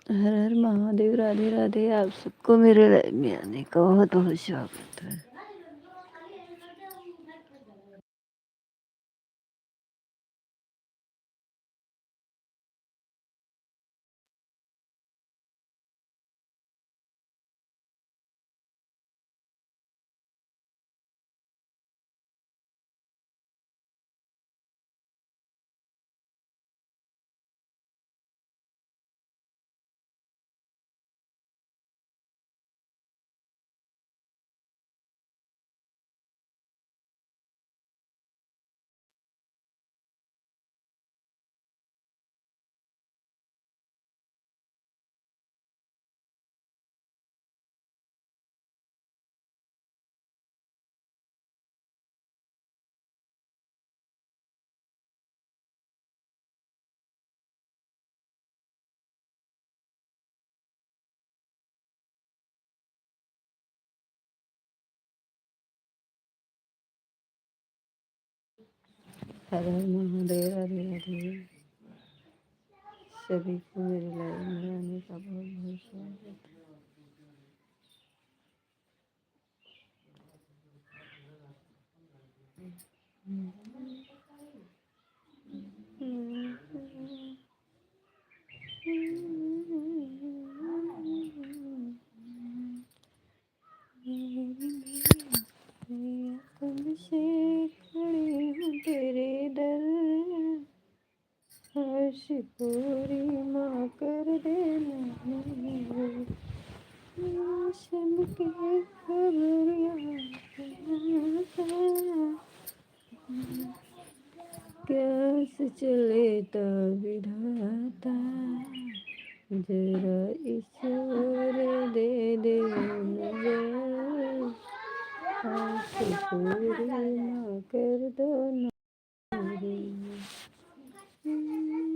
हर हर महादेव, राधे राधे। आप सबको मेरे लाइफ में आने का बहुत बहुत स्वागत है। हर हर महादेव, राधे राधे। सभी को मेरे लाइफ में आने का बहुत बहुत स्वागत है। कब से खड़ी हूँ तेरे दर, हर्ष पूरी माँ कर देना मेरे। सबके खबर कैसे चले तब विधाता, जरा ईश्वर दे दे नजर, हर्ष पूरी माँ कर दो ना मेरी।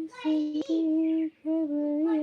सबकी खबर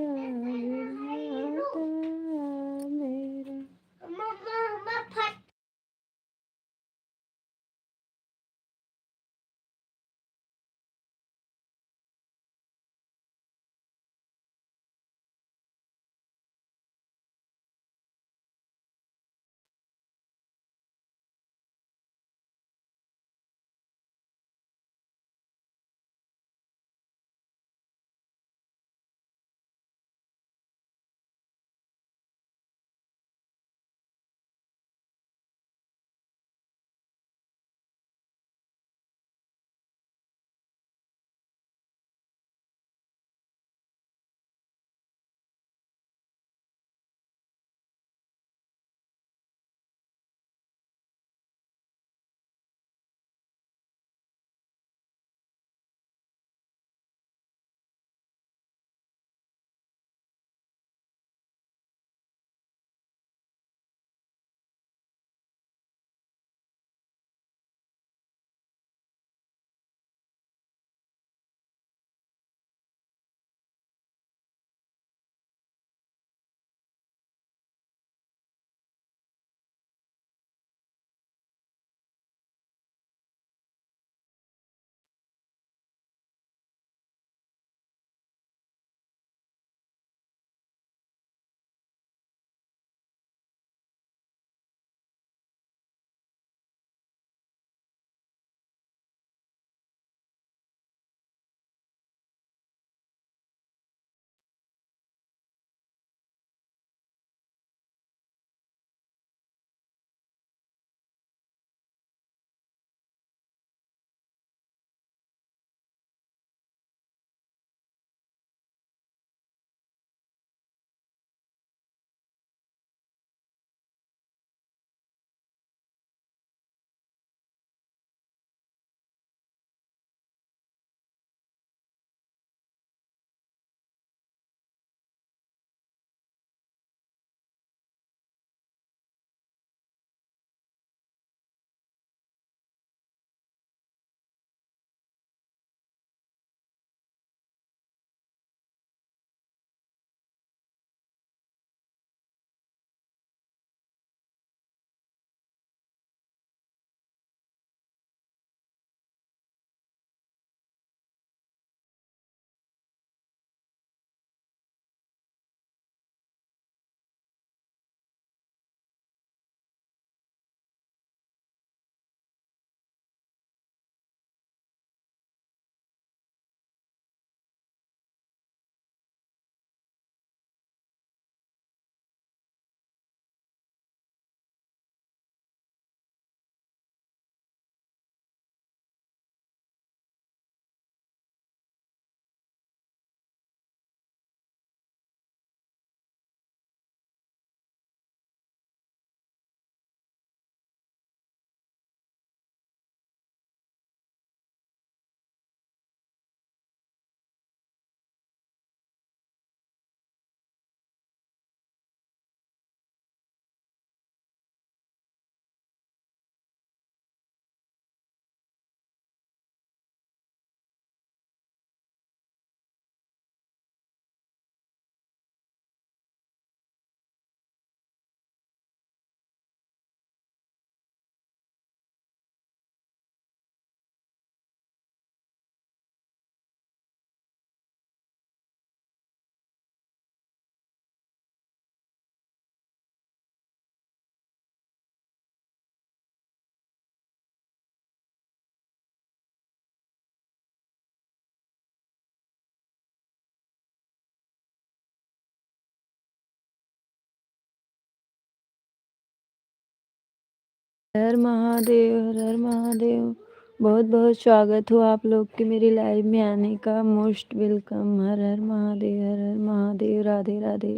हर महादेव, हर हर महादेव। बहुत बहुत स्वागत हो आप लोग के मेरी लाइव में आने का। Most welcome. हर हर महादेव, हर हर महादेव। राधे राधे।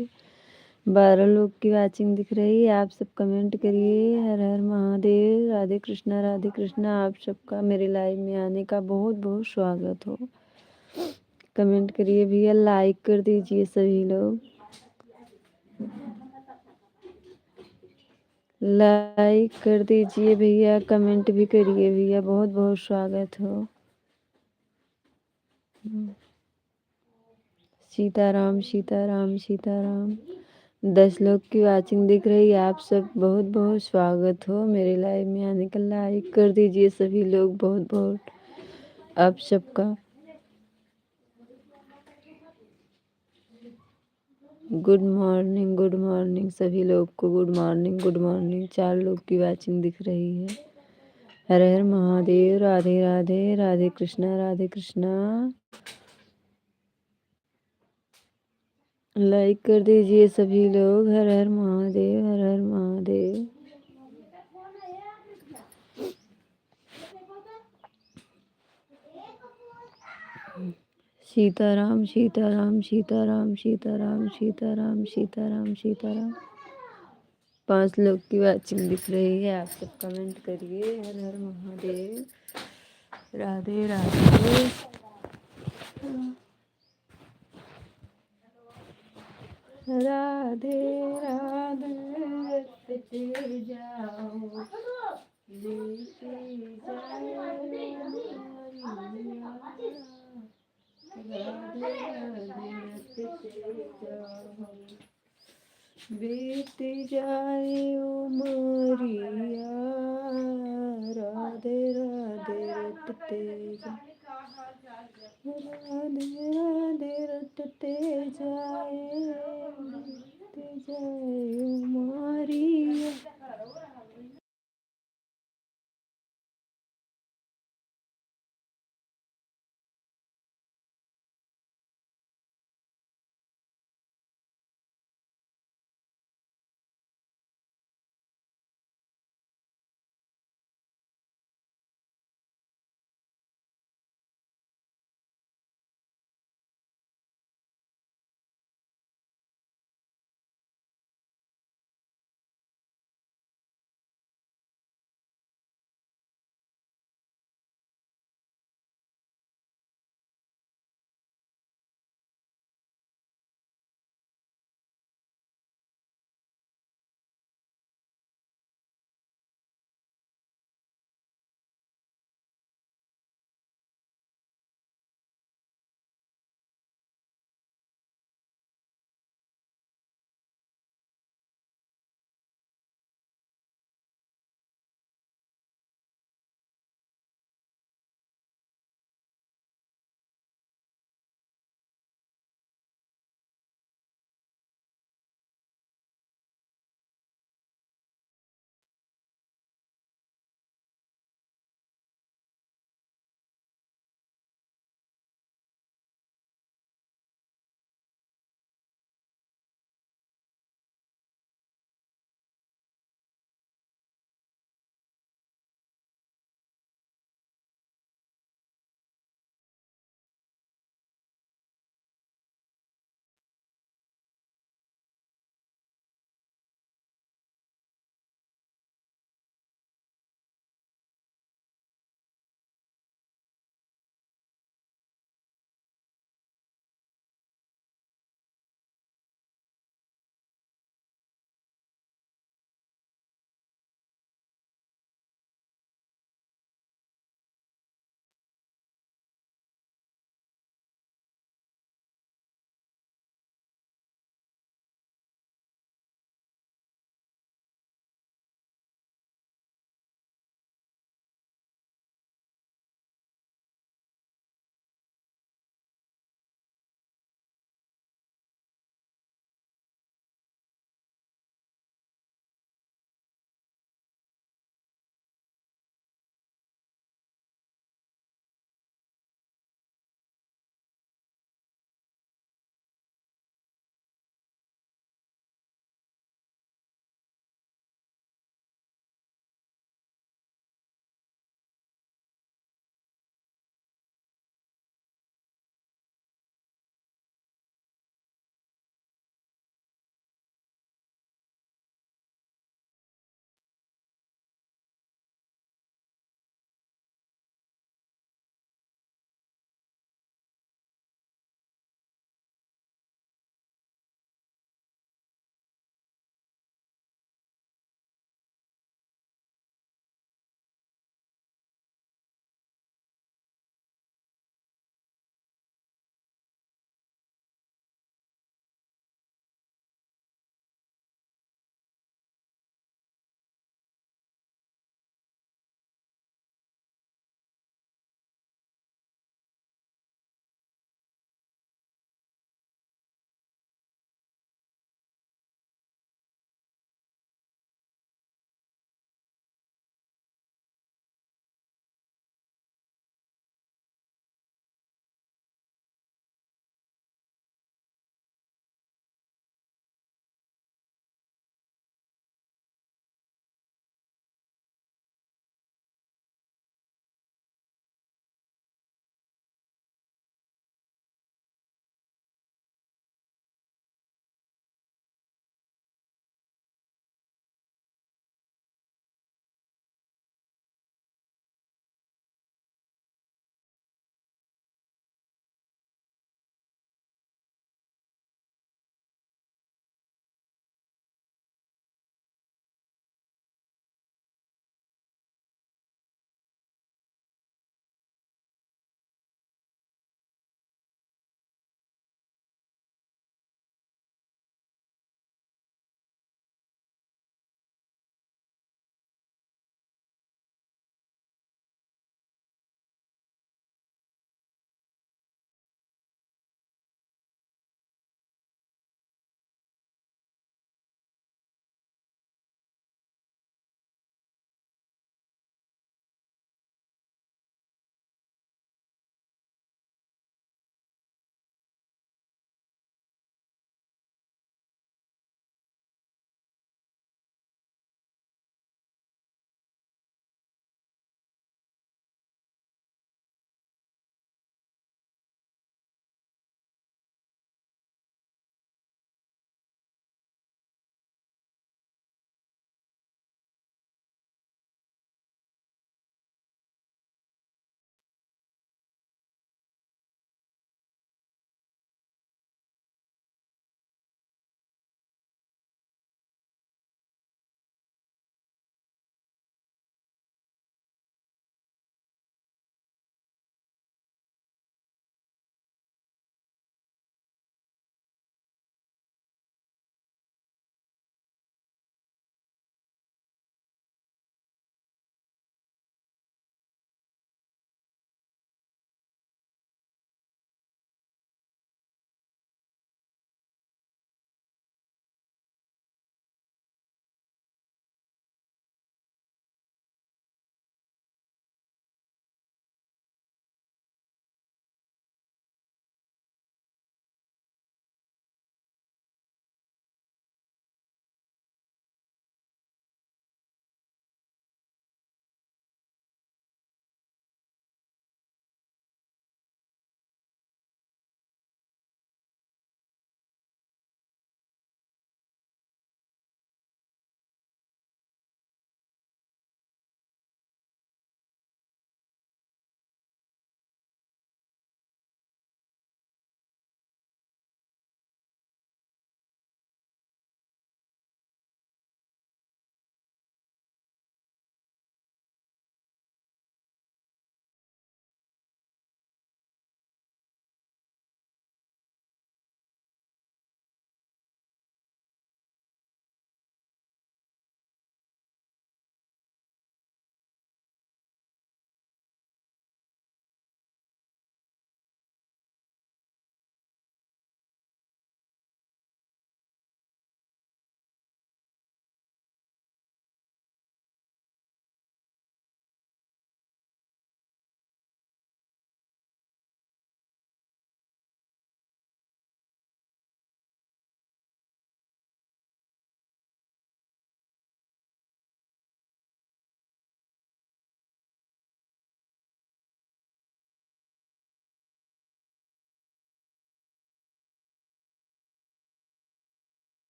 12 लोग की वाचिंग दिख रही है। आप सब कमेंट करिए हर हर महादेव। राधे कृष्णा, राधे कृष्णा। आप सबका मेरे लाइव में आने का बहुत बहुत स्वागत हो। कमेंट करिए भैया, लाइक कर दीजिए सभी लोग। लाइक कर दीजिए भैया, कमेंट भी करिए भैया। बहुत बहुत स्वागत हो। सीताराम सीताराम सीताराम। 10 लोग की वाचिंग दिख रही है। आप सब बहुत बहुत स्वागत हो मेरे लाइव में आने का। लाइक कर दीजिए सभी लोग। बहुत बहुत आप सबका गुड मॉर्निंग सभी लोग को। Good morning, good morning. 4 लोग की वाचिंग दिख रही है। हर हर महादेव। राधे राधे। राधे कृष्णा, राधे कृष्णा। लाइक कर दीजिए सभी लोग। हर हर महादेव, हर हर महादेव। सीताराम सीताराम सीताराम सीताराम सीताराम सीताराम सीताराम। 5 लोग की वाचिंग दिख रही है। आप सब कमेंट करिए हर हर महादेव। राधे राधे। राधे राधे। रटते जाओ, लेते जाओ मैया। राधे राधे रटते जाओ, बीत जाए उमरिया। राधे राधे रटते जाओ, राधे राधे रटते जाए, बीत जाए उमरिया।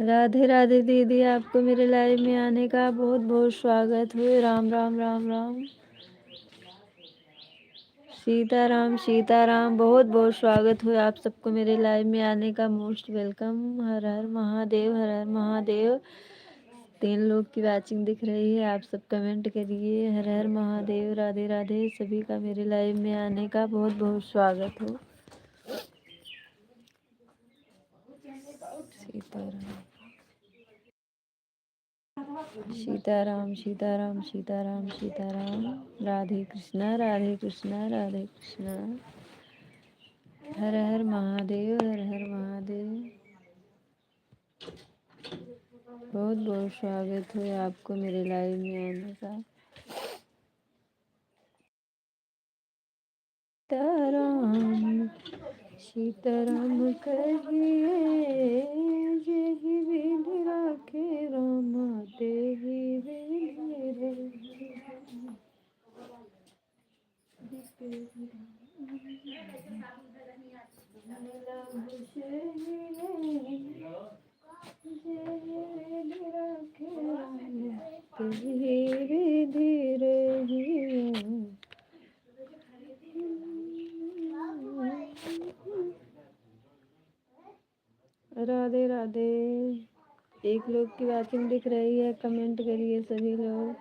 राधे राधे दीदी, आपको मेरे लाइव में आने का बहुत बहुत स्वागत हो। राम राम राम राम। सीताराम सीताराम, बहुत बहुत स्वागत हो आप सबको मेरे लाइव में आने का। Most welcome. हर हर महादेव, हर हर महादेव। 3 लोग की वॉचिंग दिख रही है, आप सब कमेंट करिए। हर हर महादेव। राधे राधे। सभी का मेरे लाइव में आने का बहुत बहुत स्वागत हो। सीताराम सीताराम सीताराम सीताराम। राधे कृष्णा राधे कृष्णा राधे कृष्णा। हर हर महादेव, हर हर महादेव। बहुत बहुत स्वागत है आपको मेरे लाइव में आने का। सीताराम सीताराम कहिए, जेहि विधि राखे राम, तेहि विधि रे। राधे राधे। 1 लोग की वॉचिंग दिख रही है, कमेंट करिए सभी लोग।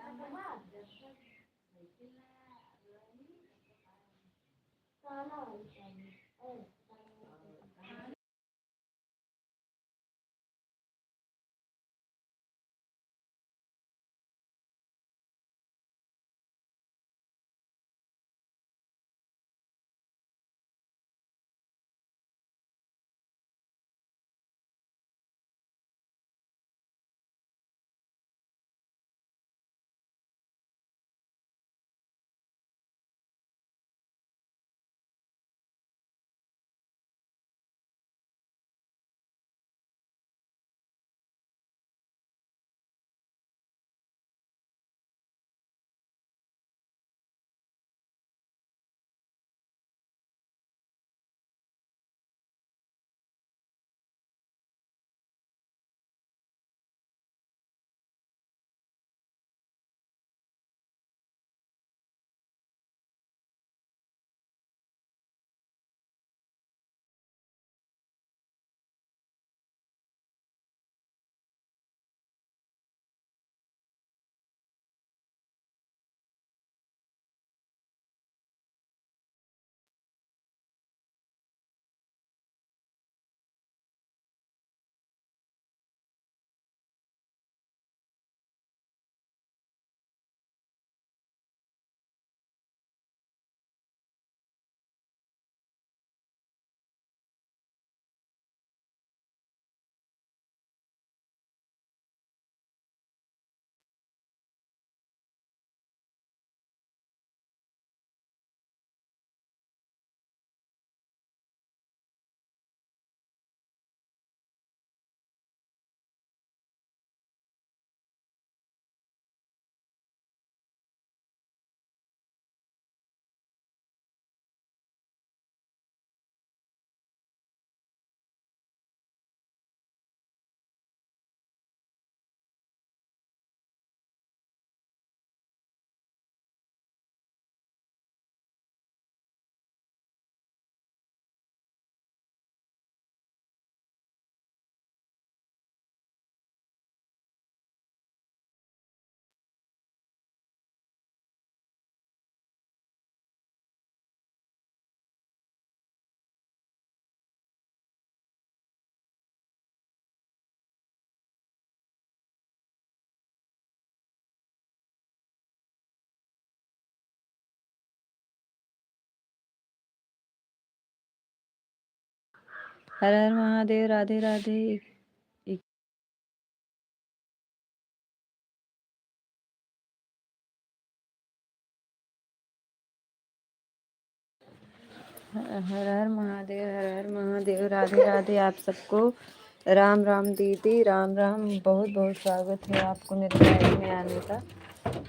हर हर महादेव। राधे राधे। हर हर महादेव, हर हर महादेव। राधे राधे आप सबको। राम राम दीदी, राम राम। बहुत बहुत स्वागत है आपको मेरे लाइव में आने का।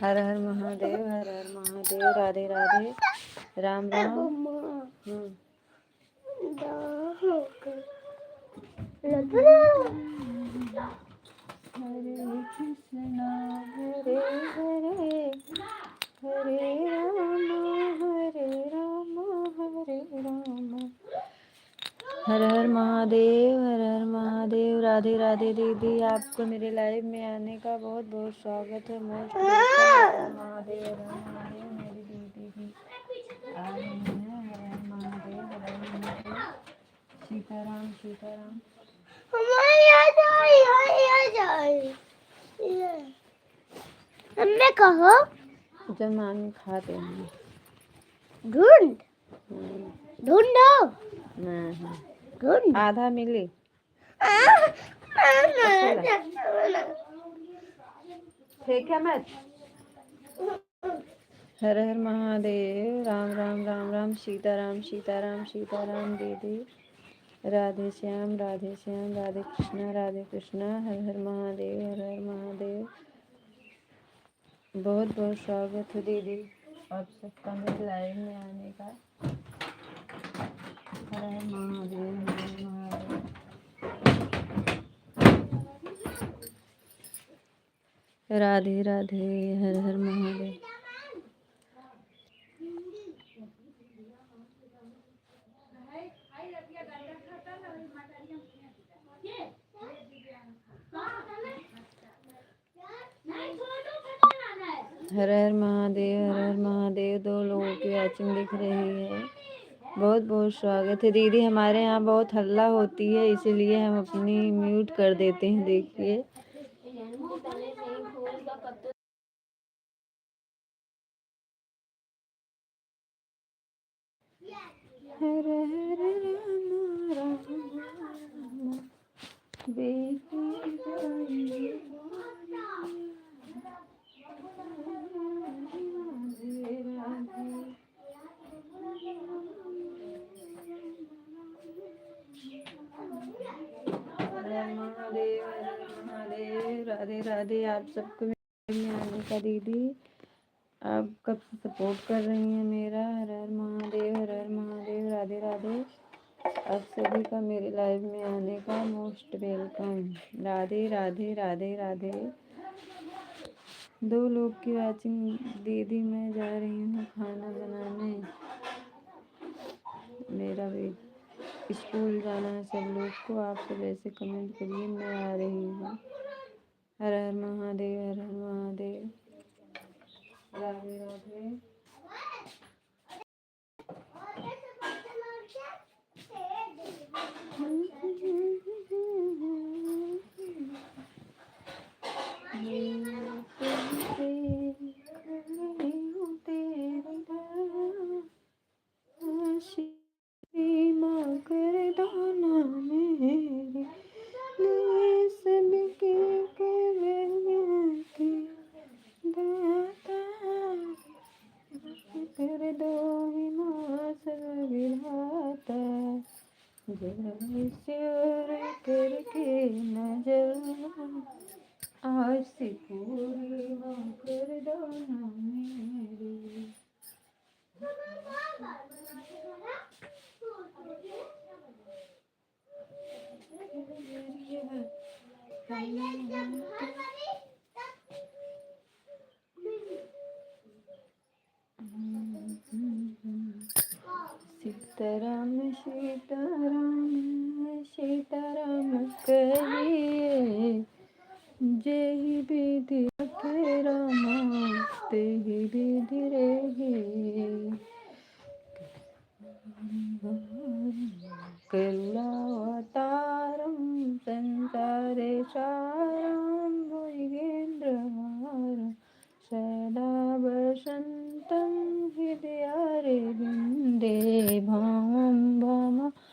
हर हर महादेव, हर हर महादेव। राधे राधे। राम राम। हर हर महादेव, हर हर महादेव। राधे राधे दीदी, आपको मेरे लाइव में आने का बहुत बहुत स्वागत है। Most welcome. महादेव, हर हर महादेव। मेरी दीदी भी आ रही है। हर हर महादेव, हर हर महादेव। सीताराम सीताराम। हमने कहा जब मामी खाते हैं ढूंढ ढूंढो नहीं ढूंढ आधा मिली। फेंका मत। हर हर महादेव। राम राम राम राम। सीताराम सीताराम सीताराम दीदी। राधे श्याम राधे श्याम। राधे कृष्णा हर हर महादेव, हर हर महादेव। बहुत बहुत स्वागत है दीदी आप सबका मेरे लाइव में आने का। हर हर महादेव, हर हर महादेव। राधे राधे, हर हर महादेव। हर हर महादेव, हर हर महादेव। 2 लोगों की वॉचिंग दिख रही है। बहुत बहुत स्वागत है दीदी। हमारे यहाँ बहुत हल्ला होती है, इसीलिए हम अपनी म्यूट कर देते हैं। देखिए हर हर राम राम महादेव, महादेव। राधे राधे आप सबको में आने का दीदी। आप कब से सपोर्ट कर रही हैं मेरा। हर हर महादेव, हर हर महादेव। राधे राधे आप सभी का मेरे लाइव में आने का मोस्ट वेलकम। राधे राधे राधे राधे। 2 लोग की वाचिंग दीदी। मैं जा रही हूँ खाना बनाने। मेरा भी स्कूल जाना है सब लोग को। आप सब ऐसे कमेंट करिए, मैं आ रही हूँ। हर हर महादेव, हर हर महादेव। राधे राधे। कर दो ना मेरे लिए सबके दाता। कर दो विनाश विधाता। जरा करके नजर आज से पूरी कर दो ना मेरी। सीताराम सीताराम सीताराम कहिए। जेहि विधि रखे रामा तेहि विधि रहे। करुणावतारं संसारे सारं भुजगेन्द्रहारं सदा वसन्तं हृदयारविन्दे भावं भवानीशयितं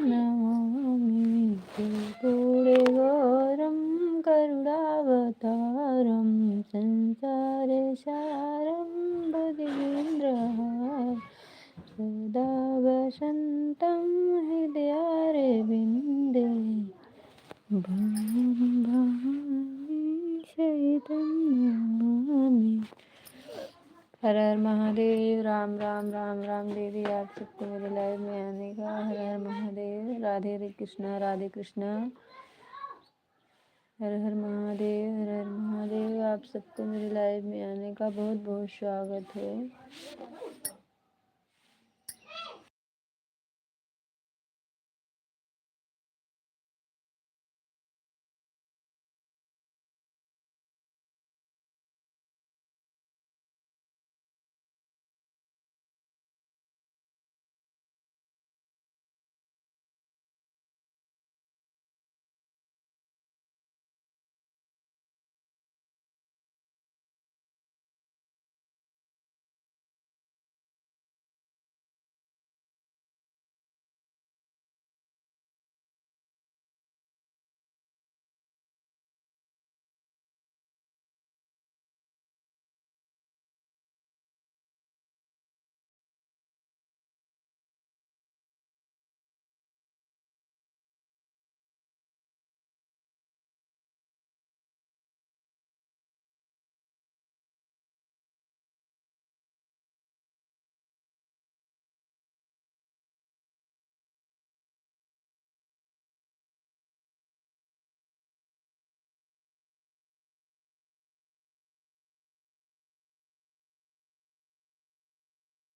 नमामि। कर्पूरगौरं करुणावतारं संसारे सारं भुजगेन्द्रहारं सदा वसन्तं हृदयारविन्दे भवानीशयितं नमामि। हर हर महादेव। राम राम राम राम दीदी आप सबको मेरे लाइव में आने का। हर हर महादेव। राधे कृष्णा राधे कृष्णा। हर हर महादेव, हर हर महादेव। आप सबको मेरे लाइव में आने का बहुत बहुत स्वागत है।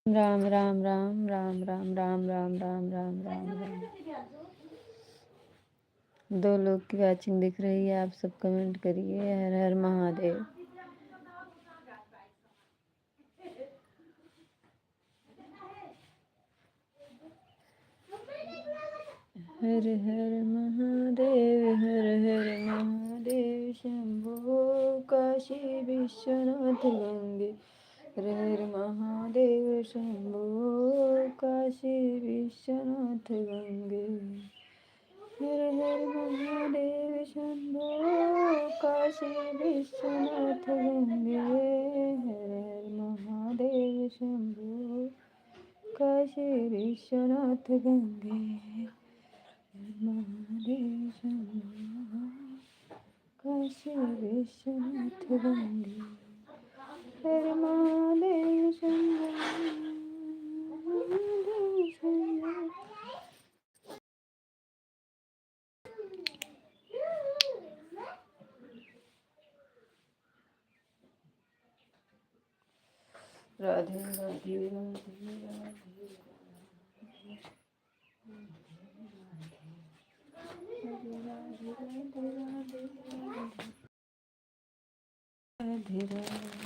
राम राम राम राम राम राम राम राम राम राम राम। 2 लोग की वॉचिंग दिख रही है, आप सब कमेंट करिए। हर हर महादेव। हर हर महादेव, हर हर महादेव, शंभो काशी विश्वनाथ गंगे। हर हर महादेव, शंभो काशी विश्वनाथ गंगे। हर हर महादेव, शंभो काशी विश्वनाथ गंगे। हर हर महादेव, शंभो काशी विश्वनाथ गंगे। महादेव शंभो काशी विश्वनाथ गंगे। हर महादेव शंभो, महादेव शंभो। राधे राधे राधे राधे राधे राधे।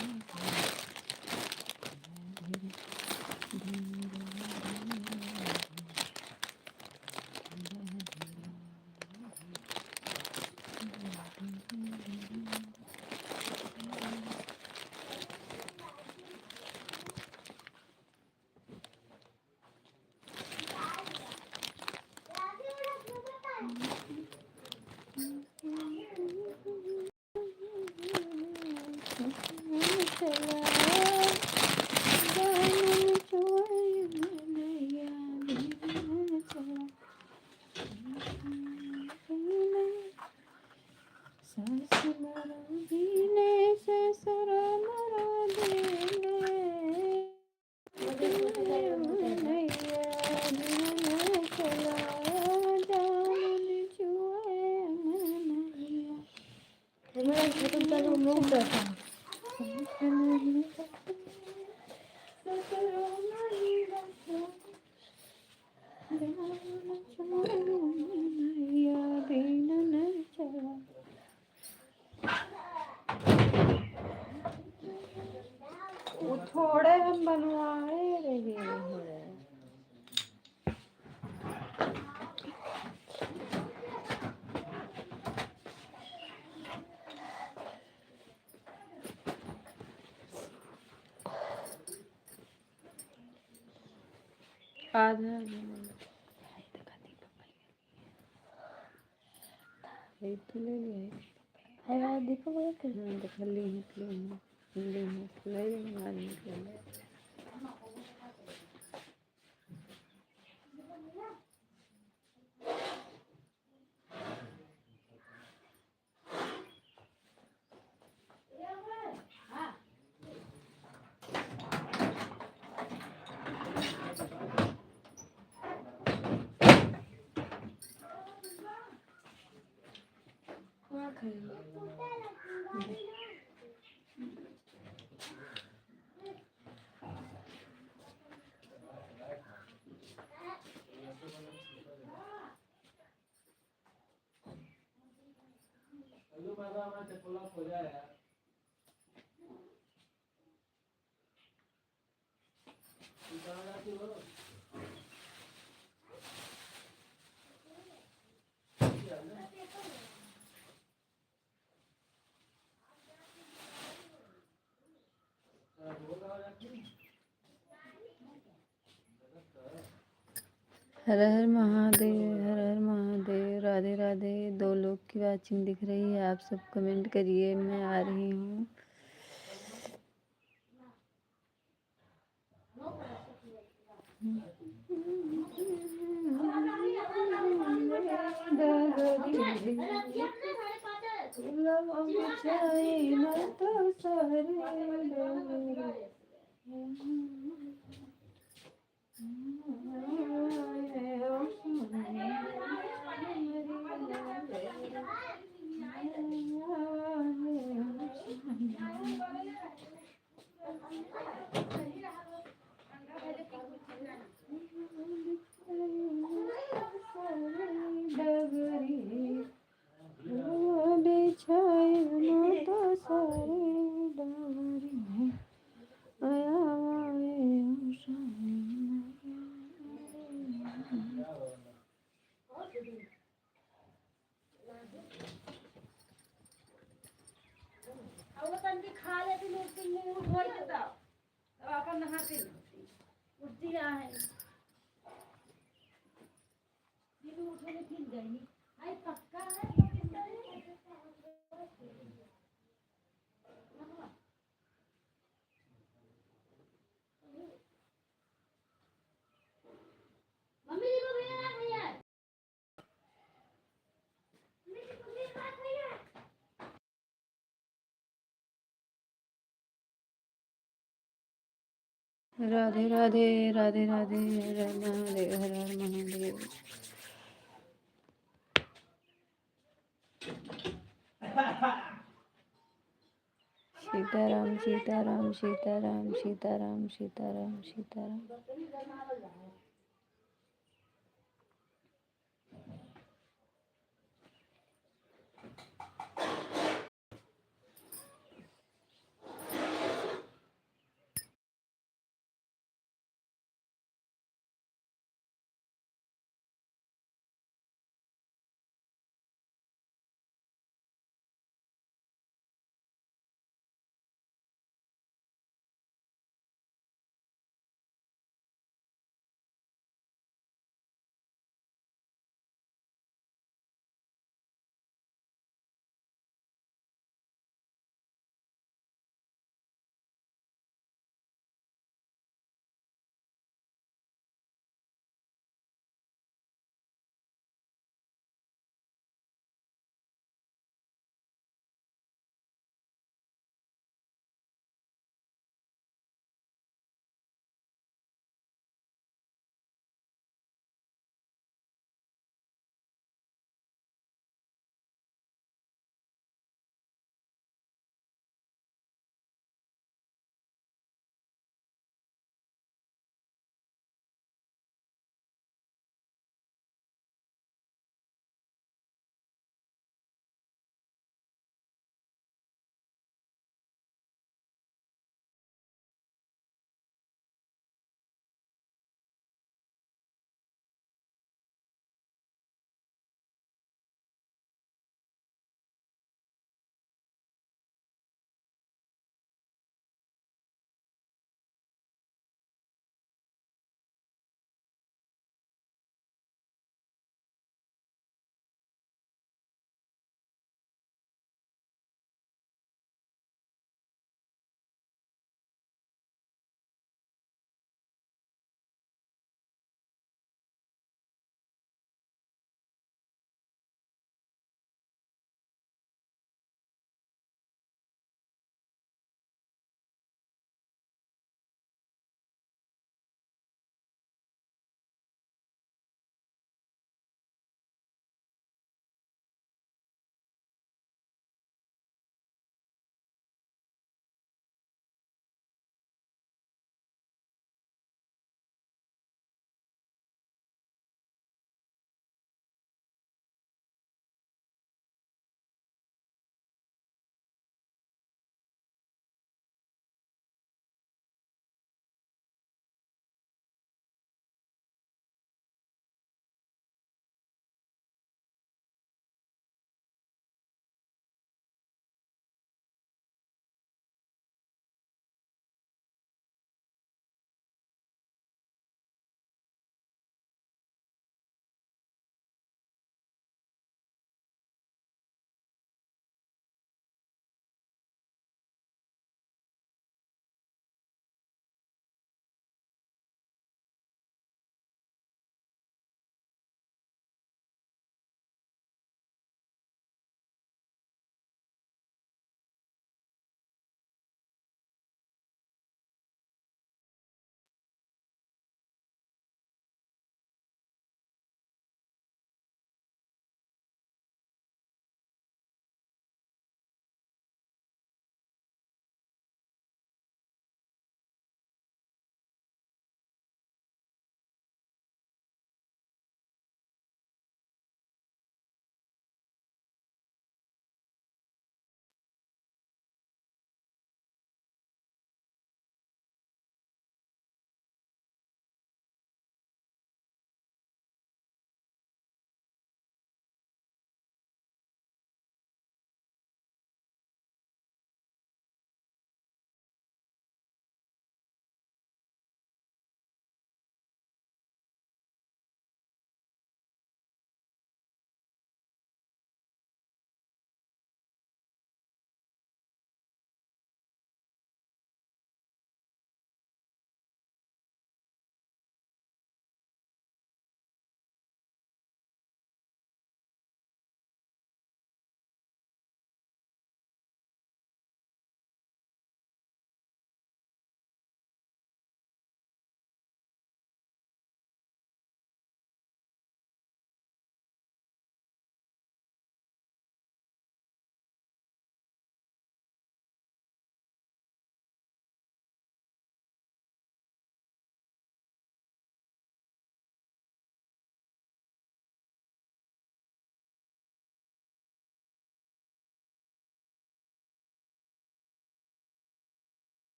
वो थोड़े हम बनवाए रहे हैं। आधा तो ले लिया है। देखो खाली निकले निकले। हर हर महादेव, हर हर महादेव। राधे राधे। 2 लोग की वॉचिंग दिख रही है, आप सब कमेंट करिए। मैं आ रही हूँ। राधे राधे राधे राधे हर हर महादेव हर हर महादेव। सीताराम सीताराम सीताराम सीताराम सीताराम सीताराम।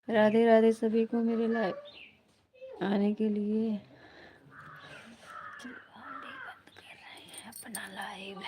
राधे राधे सभी को मेरे लाइव आने के लिए। चलो हम भी बंद कर रहे हैं अपना लाइव।